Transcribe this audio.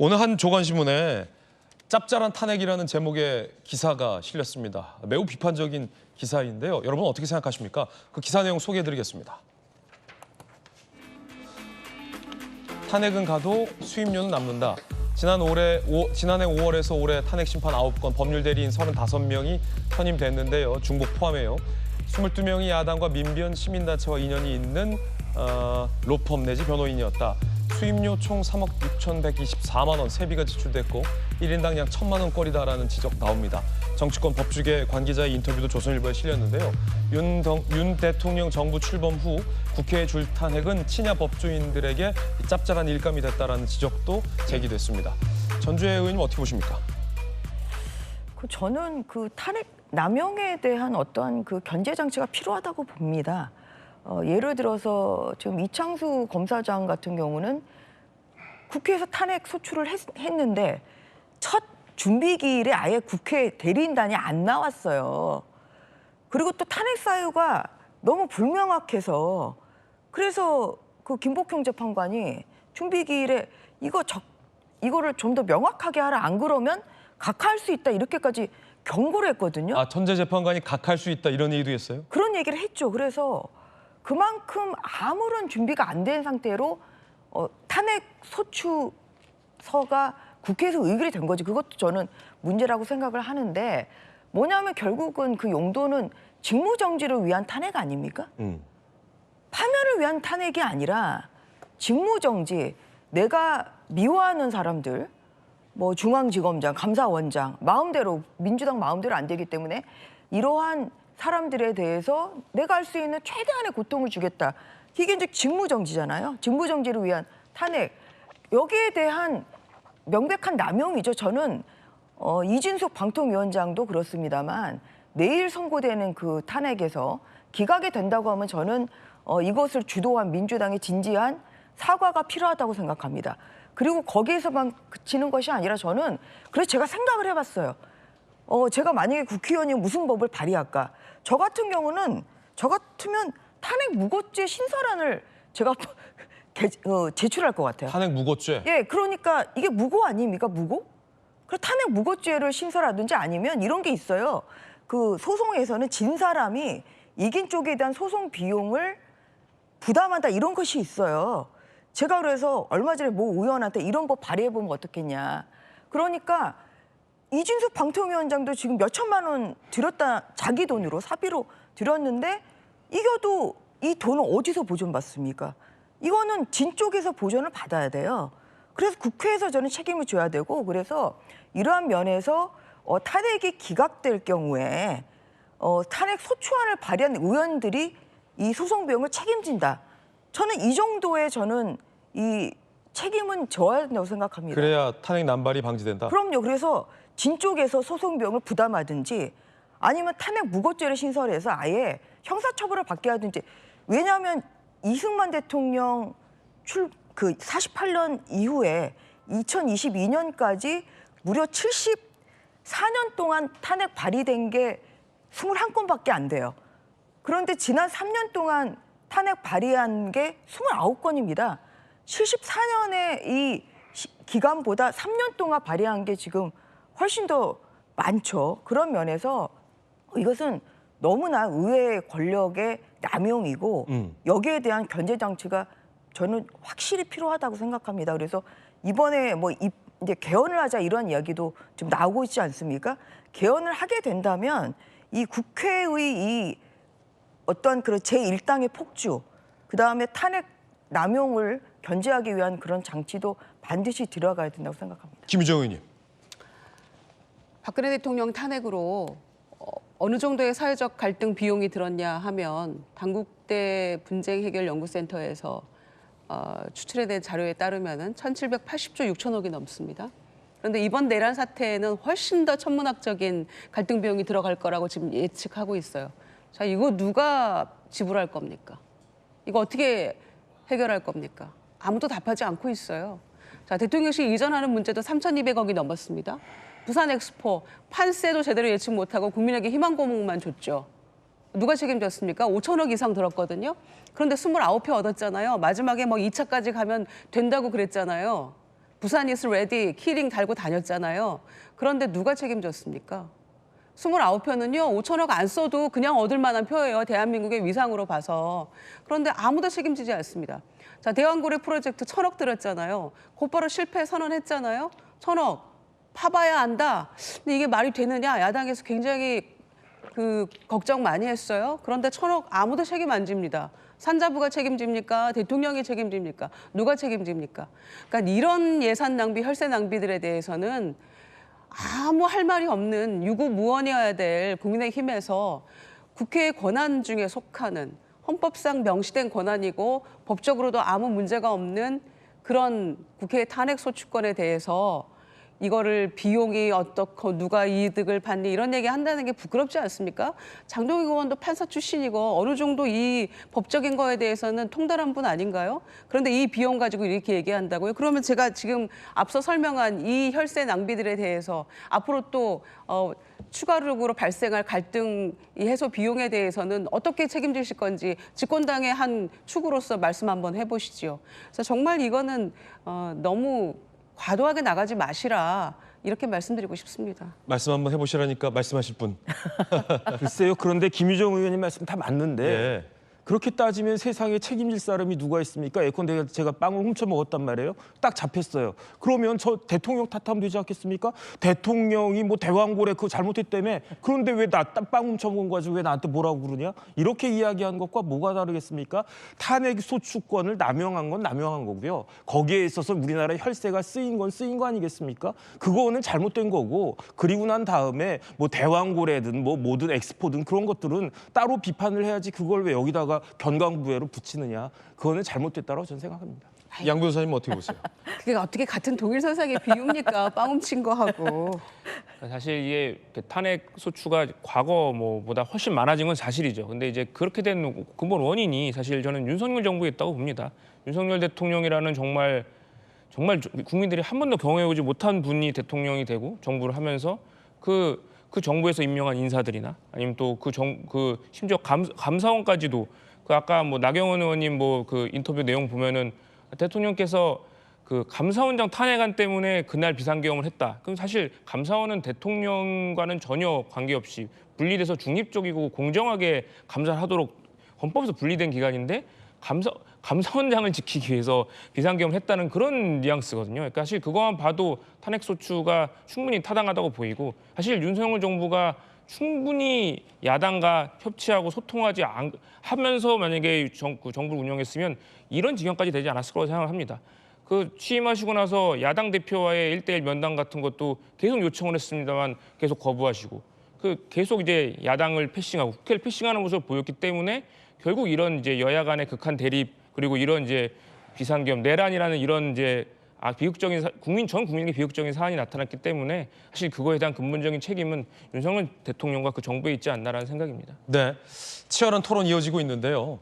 오늘 한 조간신문에 짭짤한 탄핵이라는 제목의 기사가 실렸습니다. 매우 비판적인 기사인데요. 여러분 어떻게 생각하십니까? 그 기사 내용 소개해드리겠습니다. 탄핵은 가도 수임료는 남는다. 지난해 5월에서 올해 탄핵 심판 9건, 법률 대리인 35명이 선임됐는데요. 중복 포함해요. 22명이 야당과 민변 시민단체와 인연이 있는 로펌 내지 변호인이었다. 수임료 총 3억 6,124만 원 세비가 지출됐고 1인당 약 1,000만 원꼴이다라는 지적 나옵니다. 정치권 법조계 관계자의 인터뷰도 조선일보에 실렸는데요. 윤 대통령 정부 출범 후 국회에 줄 탄핵은 친야 법조인들에게 짭짤한 일감이 됐다라는 지적도 제기됐습니다. 전주혜 의원님 어떻게 보십니까? 저는 그 탄핵 남용에 대한 어떠한 그 견제 장치가 필요하다고 봅니다. 예를 들어서 지금 이창수 검사장 같은 경우는 국회에서 탄핵 소추를 했는데 첫 준비기일에 아예 국회 대리인단이 안 나왔어요. 그리고 또 탄핵 사유가 너무 불명확해서 그래서 그 김복형 재판관이 준비기일에 이거를 좀 더 명확하게 하라, 안 그러면 각하할 수 있다, 이렇게까지 경고를 했거든요. 아, 천재 재판관이 각할 수 있다 이런 얘기도 했어요? 그런 얘기를 했죠. 그래서 그만큼 아무런 준비가 안 된 상태로 탄핵 소추서가 국회에서 의결이 된 거지. 그것도 저는 문제라고 생각을 하는데, 뭐냐면 결국은 그 용도는 직무정지를 위한 탄핵 아닙니까? 파면을 위한 탄핵이 아니라 직무정지, 내가 미워하는 사람들, 뭐 중앙지검장, 감사원장 마음대로, 민주당 마음대로 안 되기 때문에 이러한 사람들에 대해서 내가 할 수 있는 최대한의 고통을 주겠다. 이게 이제 직무정지잖아요. 직무정지를 위한 탄핵. 여기에 대한 명백한 남용이죠. 저는 이진숙 방통위원장도 그렇습니다만 내일 선고되는 그 탄핵에서 기각이 된다고 하면 저는 이것을 주도한 민주당의 진지한 사과가 필요하다고 생각합니다. 그리고 거기에서만 그치는 것이 아니라 저는 그래서 제가 생각을 해봤어요. 제가 만약에 국회의원이 무슨 법을 발의할까? 저 같으면 탄핵 무고죄 신설안을 제가 제출할 것 같아요. 탄핵 무고죄? 예, 그러니까 이게 무고 아닙니까? 무고? 그래서 탄핵 무고죄를 신설하든지, 아니면 이런 게 있어요. 그 소송에서는 진 사람이 이긴 쪽에 대한 소송 비용을 부담한다, 이런 것이 있어요. 제가 그래서 얼마 전에 모 의원한테 이런 법 발의해보면 어떻겠냐. 그러니까 이진숙 방통위원장도 지금 몇 천만 원 들였다, 자기 돈으로 사비로 들였는데 이겨도 이 돈은 어디서 보존받습니까? 이거는 진 쪽에서 보존을 받아야 돼요. 그래서 국회에서 저는 책임을 져야 되고, 그래서 이러한 면에서 탄핵이 기각될 경우에 탄핵 소추안을 발의한 의원들이 이 소송 비용을 책임진다. 저는 이 정도의 이 책임은 져야 된다고 생각합니다. 그래야 탄핵 남발이 방지된다? 그럼요. 그래서 진 쪽에서 소송 비용을 부담하든지, 아니면 탄핵 무고죄를 신설해서 아예 형사처벌을 받게 하든지. 왜냐하면 이승만 대통령 48년 이후에 2022년까지 무려 74년 동안 탄핵 발의된 게 21건밖에 안 돼요. 그런데 지난 3년 동안 탄핵 발의한 게 29건입니다. 74년의 이 기간보다 3년 동안 발의한 게 지금 훨씬 더 많죠. 그런 면에서 이것은 너무나 의회 권력의 남용이고 여기에 대한 견제 장치가 저는 확실히 필요하다고 생각합니다. 그래서 이번에 이제 개헌을 하자, 이런 이야기도 좀 나오고 있지 않습니까? 개헌을 하게 된다면 이 국회의 이 어떤 그런 제1당의 폭주, 그다음에 탄핵 남용을 견제하기 위한 그런 장치도 반드시 들어가야 된다고 생각합니다. 김유정 의원님. 박근혜 대통령 탄핵으로 어느 정도의 사회적 갈등 비용이 들었냐 하면 당국대 분쟁 해결 연구센터에서 추출해낸 자료에 따르면은 1,780조 6천억이 넘습니다. 그런데 이번 내란 사태에는 훨씬 더 천문학적인 갈등 비용이 들어갈 거라고 지금 예측하고 있어요. 자, 이거 누가 지불할 겁니까? 이거 어떻게 해결할 겁니까? 아무도 답하지 않고 있어요. 자, 대통령실 이전하는 문제도 3,200억이 넘었습니다. 부산 엑스포 판세도 제대로 예측 못하고 국민에게 희망 고문만 줬죠. 누가 책임졌습니까? 5천억 이상 들었거든요. 그런데 29표 얻었잖아요. 마지막에 2차까지 가면 된다고 그랬잖아요. 부산 이스 레디 키링 달고 다녔잖아요. 그런데 누가 책임졌습니까? 29표는요, 5천억 안 써도 그냥 얻을 만한 표예요. 대한민국의 위상으로 봐서. 그런데 아무도 책임지지 않습니다. 자, 대왕고래 프로젝트 1,000억 들었잖아요. 곧바로 실패 선언했잖아요. 1,000억. 파봐야 안다. 근데 이게 말이 되느냐? 야당에서 굉장히 걱정 많이 했어요. 그런데 1,000억 아무도 책임 안 집니다. 산자부가 책임집니까? 대통령이 책임집니까? 누가 책임집니까? 그러니까 이런 예산 낭비, 혈세 낭비들에 대해서는 아무 할 말이 없는 유구무원이어야 될 국민의힘에서 국회의 권한 중에 속하는 헌법상 명시된 권한이고 법적으로도 아무 문제가 없는 그런 국회의 탄핵소추권에 대해서 이거를 비용이 어떻고 누가 이득을 받니 이런 얘기 한다는 게 부끄럽지 않습니까? 장동익 의원도 판사 출신이고 어느 정도 이 법적인 거에 대해서는 통달한 분 아닌가요? 그런데 이 비용 가지고 이렇게 얘기한다고요? 그러면 제가 지금 앞서 설명한 이 혈세 낭비들에 대해서 앞으로 또 추가적으로 발생할 갈등 이 해소 비용에 대해서는 어떻게 책임지실 건지 집권당의 한 축으로서 말씀 한번 해보시죠. 그래서 정말 이거는 너무 과도하게 나가지 마시라 이렇게 말씀드리고 싶습니다. 말씀 한번 해보시라니까 말씀하실 분. 글쎄요. 그런데 김유정 의원님 말씀 다 맞는데 예. 그렇게 따지면 세상에 책임질 사람이 누가 있습니까? 예컨대 제가 빵을 훔쳐 먹었단 말이에요. 딱 잡혔어요. 그러면 저 대통령 탓하면 되지 않겠습니까? 대통령이 뭐 대왕고래 그거 잘못했다며. 그런데 왜 나 빵 훔쳐 먹은 거 가지고 왜 나한테 뭐라고 그러냐? 이렇게 이야기한 것과 뭐가 다르겠습니까? 탄핵 소추권을 남용한 건 남용한 거고요. 거기에 있어서 우리나라의 혈세가 쓰인 건 쓰인 거 아니겠습니까? 그거는 잘못된 거고 그리고 난 다음에 뭐 대왕고래든 뭐 모든 엑스포든 그런 것들은 따로 비판을 해야지 그걸 왜 여기다가 견강부회로 붙이느냐. 그거는 잘못됐다고 저는 생각합니다. 양 변호사님 어떻게 보세요? 그게 어떻게 같은 동일선상에 비웁니까? 빵 훔친 거하고. 사실 이게 탄핵 소추가 과거 뭐보다 훨씬 많아진 건 사실이죠. 근데 이제 그렇게 된 근본 원인이 사실 저는 윤석열 정부에 있다고 봅니다. 윤석열 대통령이라는 정말 국민들이 한 번도 경험해보지 못한 분이 대통령이 되고 정부를 하면서 그 정부에서 임명한 인사들이나 아니면 또 심지어 감사원까지도 아까 뭐 나경원 의원님 인터뷰 내용 보면은 대통령께서 감사원장 탄핵안 때문에 그날 비상계엄을 했다. 그럼 사실 감사원은 대통령과는 전혀 관계없이 분리돼서 중립적이고 공정하게 감사를 하도록 헌법에서 분리된 기관인데 감사원장을 지키기 위해서 비상계엄을 했다는 그런 뉘앙스거든요. 그러니까 사실 그거만 봐도 탄핵소추가 충분히 타당하다고 보이고 사실 윤석열 정부가 충분히 야당과 협치하고 소통하지 하면서 만약에 정부를 운영했으면 이런 지경까지 되지 않았을 거라고 생각을 합니다. 취임하시고 나서 야당 대표와의 1대1 면담 같은 것도 계속 요청을 했습니다만 계속 거부하시고 계속 이제 야당을 패싱하고 국회를 패싱하는 모습을 보였기 때문에 결국 이런 이제 여야 간의 극한 대립 그리고 이런 이제 비상계엄 내란이라는 이런 이제 비극적인 전 국민에게 비극적인 사안이 나타났기 때문에 사실 그거에 대한 근본적인 책임은 윤석열 대통령과 그 정부에 있지 않나라는 생각입니다. 네, 치열한 토론 이어지고 있는데요.